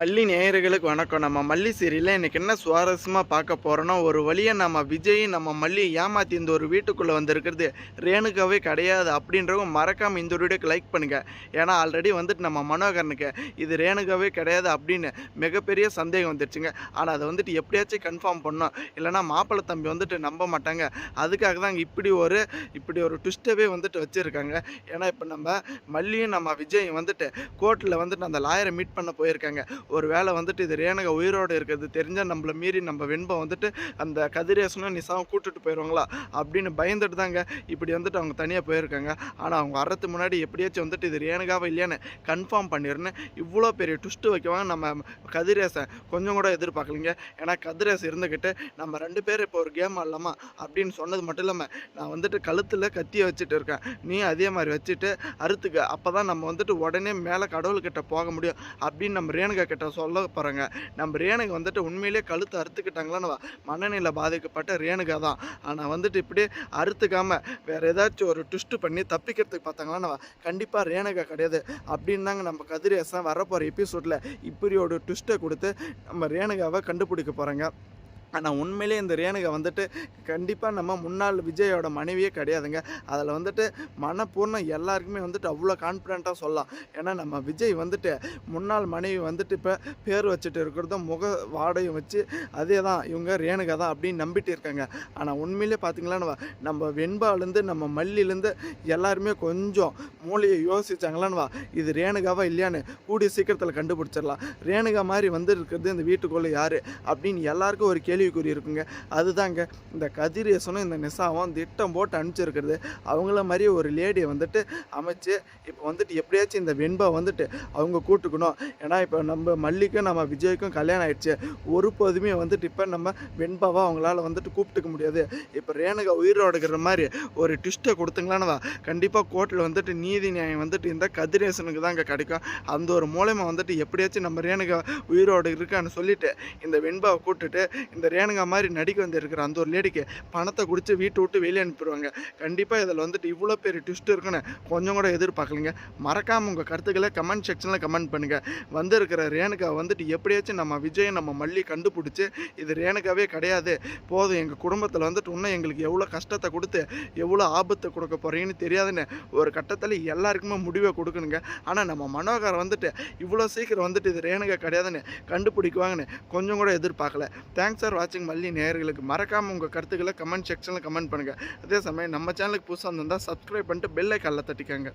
மல்லி நேயர்களுக்கு வணக்கம். நம்ம மல்லி சீரியல்ல இன்னைக்கு என்ன சுவாரஸ்யமா பார்க்க போறோம்னா, ஒரு வழியா நம்ம விஜய் நம்ம மல்லிய ஏமாத்தி இந்த ஒரு வீட்டுக்குள்ள வந்திருக்கிறது ரேணுகாவே கிடையாது அப்படின்றவங்க மறக்காம இந்த வீடியோக்கு லைக் பண்ணுங்க. ஏன்னா ஆல்ரெடி வந்துட்டு நம்ம மனோகரனுக்கு இது ரேணுகாவே கிடையாது அப்படின்னு மிகப்பெரிய சந்தேகம் வந்துருச்சுங்க. ஆனா அத வந்துட்டு எப்படியாச்சும் கன்ஃபார்ம் பண்ணணும். இல்லைன்னா மாப்பிள்ளை தம்பி வந்துட்டு நம்ப மாட்டாங்க. அதுக்காக தான் இப்படி ஒரு ட்விஸ்ட்டவே வந்துட்டு வச்சிருக்காங்க. ஏன்னா இப்போ நம்ம மல்லியும் நம்ம விஜயும் வந்துட்டு கோர்ட்ல வந்துட்டு அந்த லாயரை மீட் பண்ண போயிருக்காங்க. ஒரு வேளை வந்துட்டு இது ரேணுகா உயிரோடு இருக்கிறது தெரிஞ்சால் நம்மளை மீறி நம்ம வெண்பம் வந்துட்டு அந்த கதிரேசனும் நிசாவும் கூட்டுட்டு போயிடுவாங்களா அப்படின்னு பயந்துட்டு தாங்க இப்படி வந்துட்டு அவங்க தனியாக போயிருக்காங்க. ஆனால் அவங்க வர்றதுக்கு முன்னாடி எப்படியாச்சும் வந்துட்டு இது ரேணுகாவை இல்லையான்னு கன்ஃபார்ம் பண்ணிடுன்னு இவ்வளோ பெரிய ட்விஸ்ட்டு வைக்கவாங்க நம்ம கதிரேசன் கொஞ்சம் கூட எதிர்பார்க்கலிங்க. ஏன்னா கதிரேசன் இருந்துக்கிட்டு நம்ம ரெண்டு பேரும் இப்போ ஒரு கேம் ஆடலாமா அப்படின்னு சொன்னது மட்டும் இல்லாமல் நான் வந்துட்டு கழுத்தில் கத்தியை வச்சுட்டு இருக்கேன், நீ அதே மாதிரி வச்சுட்டு அறுத்துக்க, அப்போ தான் நம்ம வந்துட்டு உடனே மேலே கடவுள்கிட்ட போக முடியும் அப்படின்னு நம்ம ரேணுகா கிட்ட சொல்ல போகிறாங்க. நம்ம ரேணுகா வந்துட்டு உண்மையிலேயே கழுத்தை அறுத்துக்கிட்டாங்களான்னு மனநிலை பாதிக்கப்பட்ட ரேணுகா தான். ஆனால் வந்துட்டு இப்படி அறுத்துக்காமல் வேறு ஏதாச்சும் ஒரு ட்விஸ்ட்டு பண்ணி தப்பிக்கிறதுக்கு பார்த்தாங்களான்னு கண்டிப்பாக ரேணுகா கிடையாது அப்படின்னு தாங்க நம்ம கதிரேசன் வரப்போகிற எபிசோடில் இப்படி ஒரு ட்விஸ்ட்டை கொடுத்து நம்ம ரேணுகாவை கண்டுபிடிக்க போகிறாங்க. ஆனால் உண்மையிலே இந்த ரேணுகா வந்துட்டு கண்டிப்பாக நம்ம முன்னாள் விஜயோட மனைவியே கிடையாதுங்க. அதில் வந்துட்டு மனப்பூர்ணம் எல்லாருக்குமே வந்துட்டு அவ்வளோ கான்ஃபிடென்ட்டாக சொல்லலாம். ஏன்னா நம்ம விஜய் வந்துட்டு முன்னாள் மனைவி வந்துட்டு இப்போ பேர் வச்சுட்டு இருக்கிறதும் முக வாடையும் வச்சு அதே தான் இவங்க ரேணுகா தான் அப்படின்னு நம்பிட்டு இருக்காங்க. ஆனால் உண்மையிலே பார்த்திங்களான்னு நம்ம வெண்பாலேருந்து நம்ம மல்லிலேருந்து எல்லாருமே கொஞ்சம் மூளையை யோசிச்சாங்களான்னு இது ரேணுகாவா இல்லையான்னு கூடிய சீக்கிரத்தில் கண்டுபிடிச்சிடலாம். ரேணுகா மாதிரி வந்து இருக்கிறது இந்த வீட்டுக்குள்ளே யார் அப்படின்னு எல்லாருக்கும் ஒரு கேள்விக்குறி இருக்குங்க. அதுதாங்க இந்த கதிரேசனும் இந்த நிசாவும் திட்டம் போட்டு அனுப்பிச்சிருக்கிறது. அவங்கள மாதிரி ஒரு லேடியை வந்துட்டு அமைச்சு இப்போ வந்துட்டு எப்படியாச்சும் இந்த வெண்பா வந்துட்டு அவங்க கூட்டுக்கணும். ஏன்னா இப்போ நம்ம மல்லிக்கும் நம்ம விஜய்க்கும் கல்யாணம் ஆயிடுச்சு. ஒருபோதுமே வந்துட்டு இப்போ நம்ம வெண்பாவை அவங்களால வந்துட்டு கூப்பிட்டுக்க முடியாது. இப்போ ரேணுகா உயிரோடுகிற மாதிரி ஒரு ட்விஸ்ட்டை கொடுத்துங்களான்னு கண்டிப்பாக கோர்ட்டில் வந்துட்டு நீதி நியாயம் வந்துட்டு இந்த கதிரேசனுக்கு தான் அங்கே கிடைக்கும். அந்த ஒரு மூலமாக வந்துட்டு எப்படியாச்சும் நம்ம ரேணுகா உயிரோடு இருக்கான்னு சொல்லிட்டு இந்த வெண்பாவை கூப்பிட்டுட்டு இந்த ரேணுகா மாதிரி நடிக்க வந்துருக்கிற அந்த ஒரு லேடிக்கு பணத்தை குடித்து வீட்டை விட்டு வெளியே அனுப்பிடுவாங்க. கண்டிப்பாக இதில் வந்துட்டு இவ்வளோ பெரிய ட்விஸ்ட் இருக்குன்னு கொஞ்சம் கூட எதிர்பார்க்கலைங்க. மறக்காமல் உங்கள் கருத்துக்களை கமெண்ட் செக்ஷனில் கமெண்ட் பண்ணுங்கள். வந்திருக்கிற ரேணுகா வந்துட்டு எப்படியாச்சும் நம்ம விஜய் நம்ம மல்லி கண்டுபிடிச்சி இது ரேணுகாவே கிடையாது, போதும் எங்கள் குடும்பத்தில் வந்துட்டு இன்னும் எங்களுக்கு எவ்வளோ கஷ்டத்தை கொடுத்து எவ்வளோ ஆபத்தை கொடுக்க போகிறீங்கன்னு தெரியாதுன்னு ஒரு கட்டத்தில் எல்லாருக்குமே முடிவை கொடுக்கணுங்க. ஆனால் நம்ம மனோகர் வந்துட்டு இவ்வளோ சீக்கிரம் வந்துட்டு இது ரேணுகா கிடையாதுன்னு கண்டுபிடிக்குவாங்கன்னு கொஞ்சம் கூட எதிர்பார்க்கல. தேங்க்ஸ் ஃபார் வாட்சிங். மல்லி நேயர்களுக்கு மறக்காமல் உங்கள் கருத்துக்களை கமெண்ட் செக்ஷனில் கமெண்ட் பண்ணுங்கள். அதே சமயம் நம்ம சேனலுக்கு புதுசாக இருந்தால் சப்ஸ்கிரைப் பண்ணிட்டு பெல் ஐக்கானில் தட்டிக்கங்க.